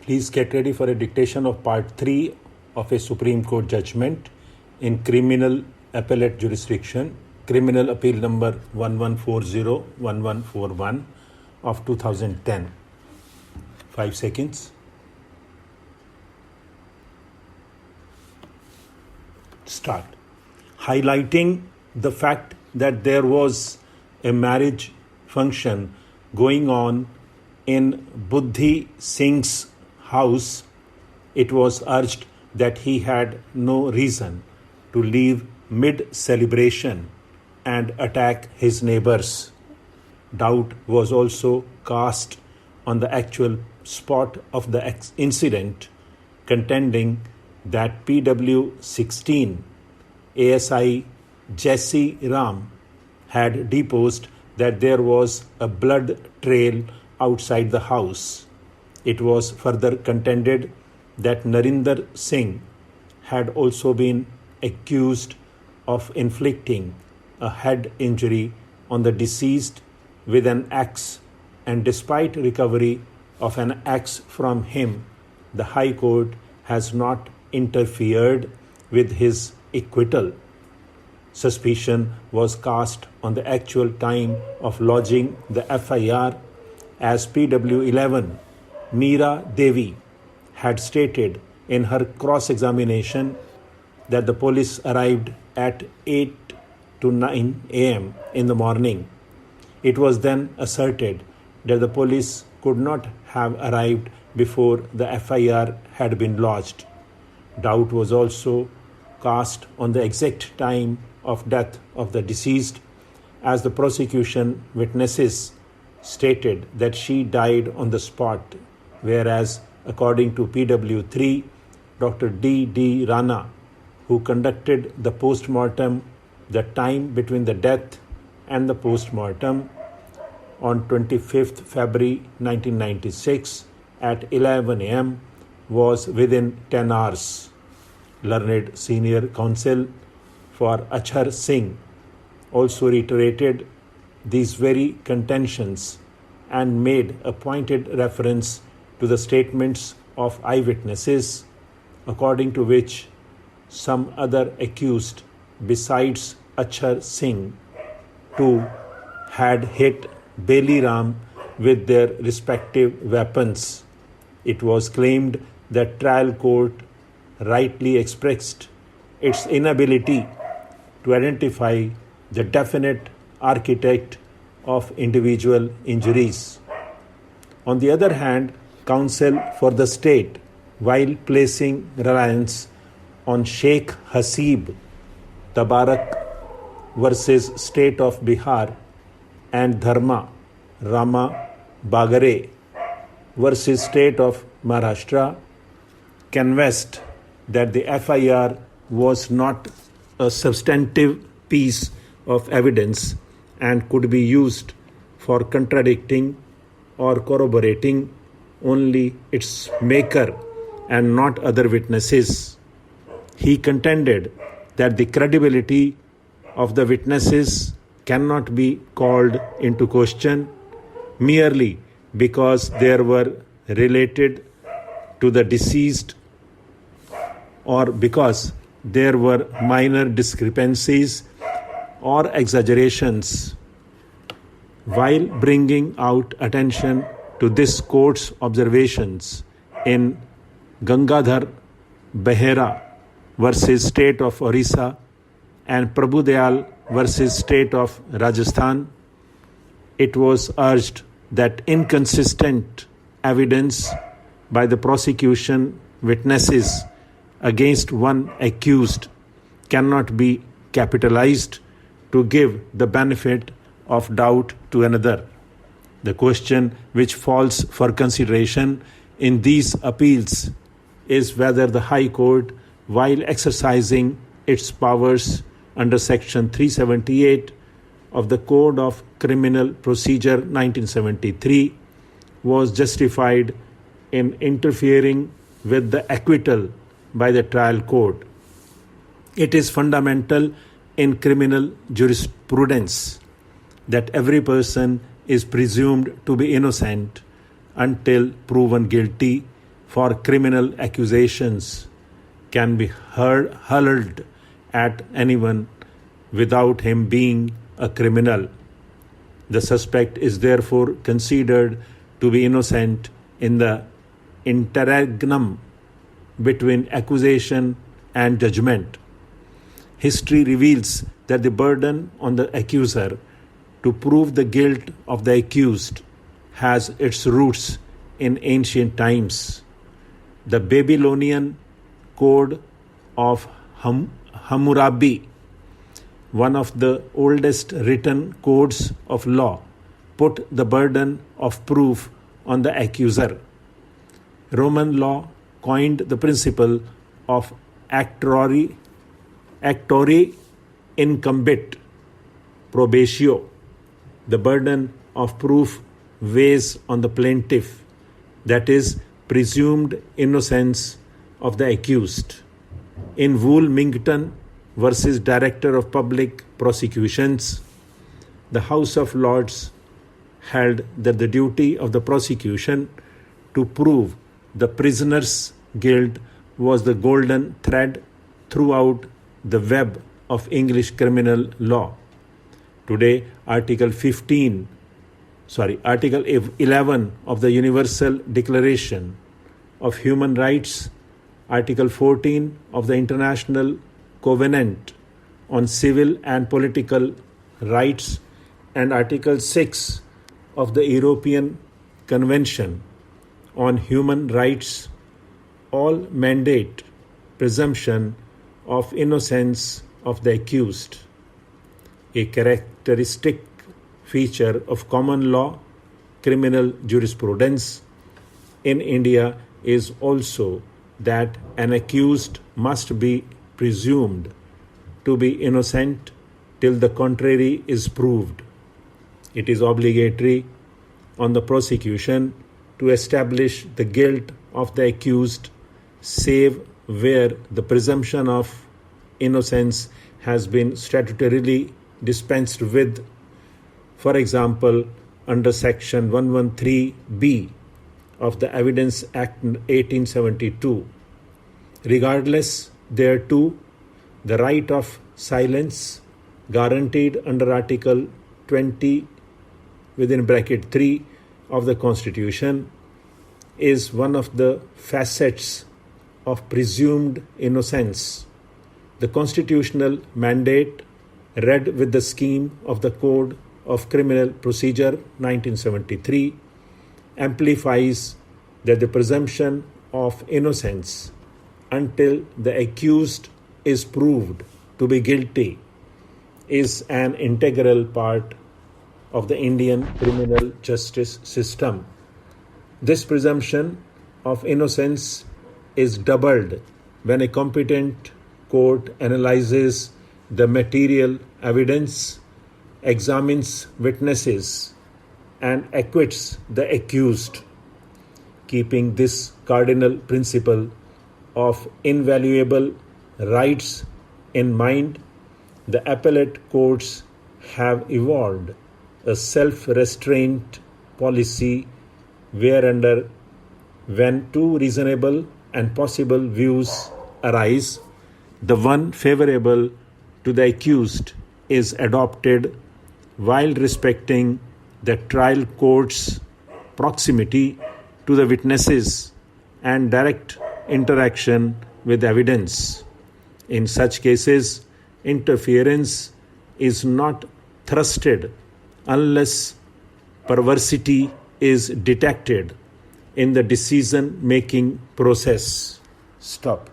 Please get ready for a dictation of Part 3 of a Supreme Court judgment in Criminal Appellate Jurisdiction, Criminal Appeal Number 1140-1141 of 2010. 5 seconds. Start. Highlighting the fact that there was a marriage function going on in Buddhi Singh's house, it was urged that he had no reason to leave mid-celebration and attack his neighbors. Doubt was also cast on the actual spot of the incident, contending that PW16 ASI Jesse Ram had deposed that there was a blood trail outside the house. It was further contended that Narinder Singh had also been accused of inflicting a head injury on the deceased with an axe, and despite recovery of an axe from him, the High Court has not interfered with his acquittal. Suspicion was cast on the actual time of lodging the FIR, as PW11 Meera Devi had stated in her cross-examination that the police arrived at 8 to 9 a.m. in the morning. It was then asserted that the police could not have arrived before the FIR had been lodged. Doubt was also cast on the exact time of death of the deceased, as the prosecution witnesses stated that she died on the spot, whereas according to PW3, Dr. D. Rana, who conducted the post-mortem, the time between the death and the post-mortem on 25th February 1996 at 11 a.m. was within 10 hours. Learned Senior Counsel for Achhar Singh also reiterated these very contentions and made a pointed reference to the statements of eyewitnesses, according to which some other accused besides Achhar Singh too had hit Beli Ram with their respective weapons. It was claimed that trial court rightly expressed its inability to identify the definite architect of individual injuries. On the other hand, counsel for the state, while placing reliance on Sheikh Hasib Tabarak versus State of Bihar and Dharma Rama Bagare versus State of Maharashtra, canvassed that the FIR was not a substantive piece of evidence and could be used for contradicting or corroborating only its maker and not other witnesses. He contended that the credibility of the witnesses cannot be called into question merely because they were related to the deceased or because there were minor discrepancies or exaggerations. While bringing out attention to this court's observations in Gangadhar Behera versus State of Orissa and Prabhudayal versus State of Rajasthan, it was urged that inconsistent evidence by the prosecution witnesses against one accused cannot be capitalized to give the benefit of doubt to another. The question which falls for consideration in these appeals is whether the High Court, while exercising its powers under Section 378 of the Code of Criminal Procedure 1973, was justified in interfering with the acquittal by the trial court. It is fundamental in criminal jurisprudence that every person is presumed to be innocent until proven guilty for criminal accusations can be hurled at anyone without him being a criminal. The suspect is therefore considered to be innocent in the interregnum between accusation and judgment. History reveals that the burden on the accuser to prove the guilt of the accused has its roots in ancient times. The Babylonian Code of Hammurabi, one of the oldest written codes of law, put the burden of proof on the accuser. Roman law coined the principle of actore incumbit probatio. The burden of proof weighs on the plaintiff, that is, presumed innocence of the accused. In Woolmington versus Director of Public Prosecutions, the House of Lords held that the duty of the prosecution to prove the prisoner's guilt was the golden thread throughout the web of English criminal law. Today, Article 11 of the Universal Declaration of Human Rights, Article 14 of the International Covenant on Civil and Political Rights, and Article 6 of the European Convention on Human Rights all mandate presumption of innocence of the accused. A characteristic feature of common law criminal jurisprudence in India is also that an accused must be presumed to be innocent till the contrary is proved. It is obligatory on the prosecution to establish the guilt of the accused, save where the presumption of innocence has been statutorily dispensed with, for example, under Section 113B of the Evidence Act 1872. Regardless thereto, the right of silence guaranteed under Article 20 (3) of the Constitution is one of the facets of presumed innocence. The constitutional mandate, read with the scheme of the Code of Criminal Procedure 1973, amplifies that the presumption of innocence until the accused is proved to be guilty is an integral part of the Indian criminal justice system. This presumption of innocence is doubled when a competent court analyzes the material evidence, examines witnesses, and acquits the accused. Keeping this cardinal principle of invaluable rights in mind, the appellate courts have evolved a self-restraint policy whereunder, when two reasonable and possible views arise, the one favorable to the accused is adopted while respecting the trial court's proximity to the witnesses and direct interaction with evidence. In such cases, interference is not thrusted unless perversity is detected in the decision-making process. Stop.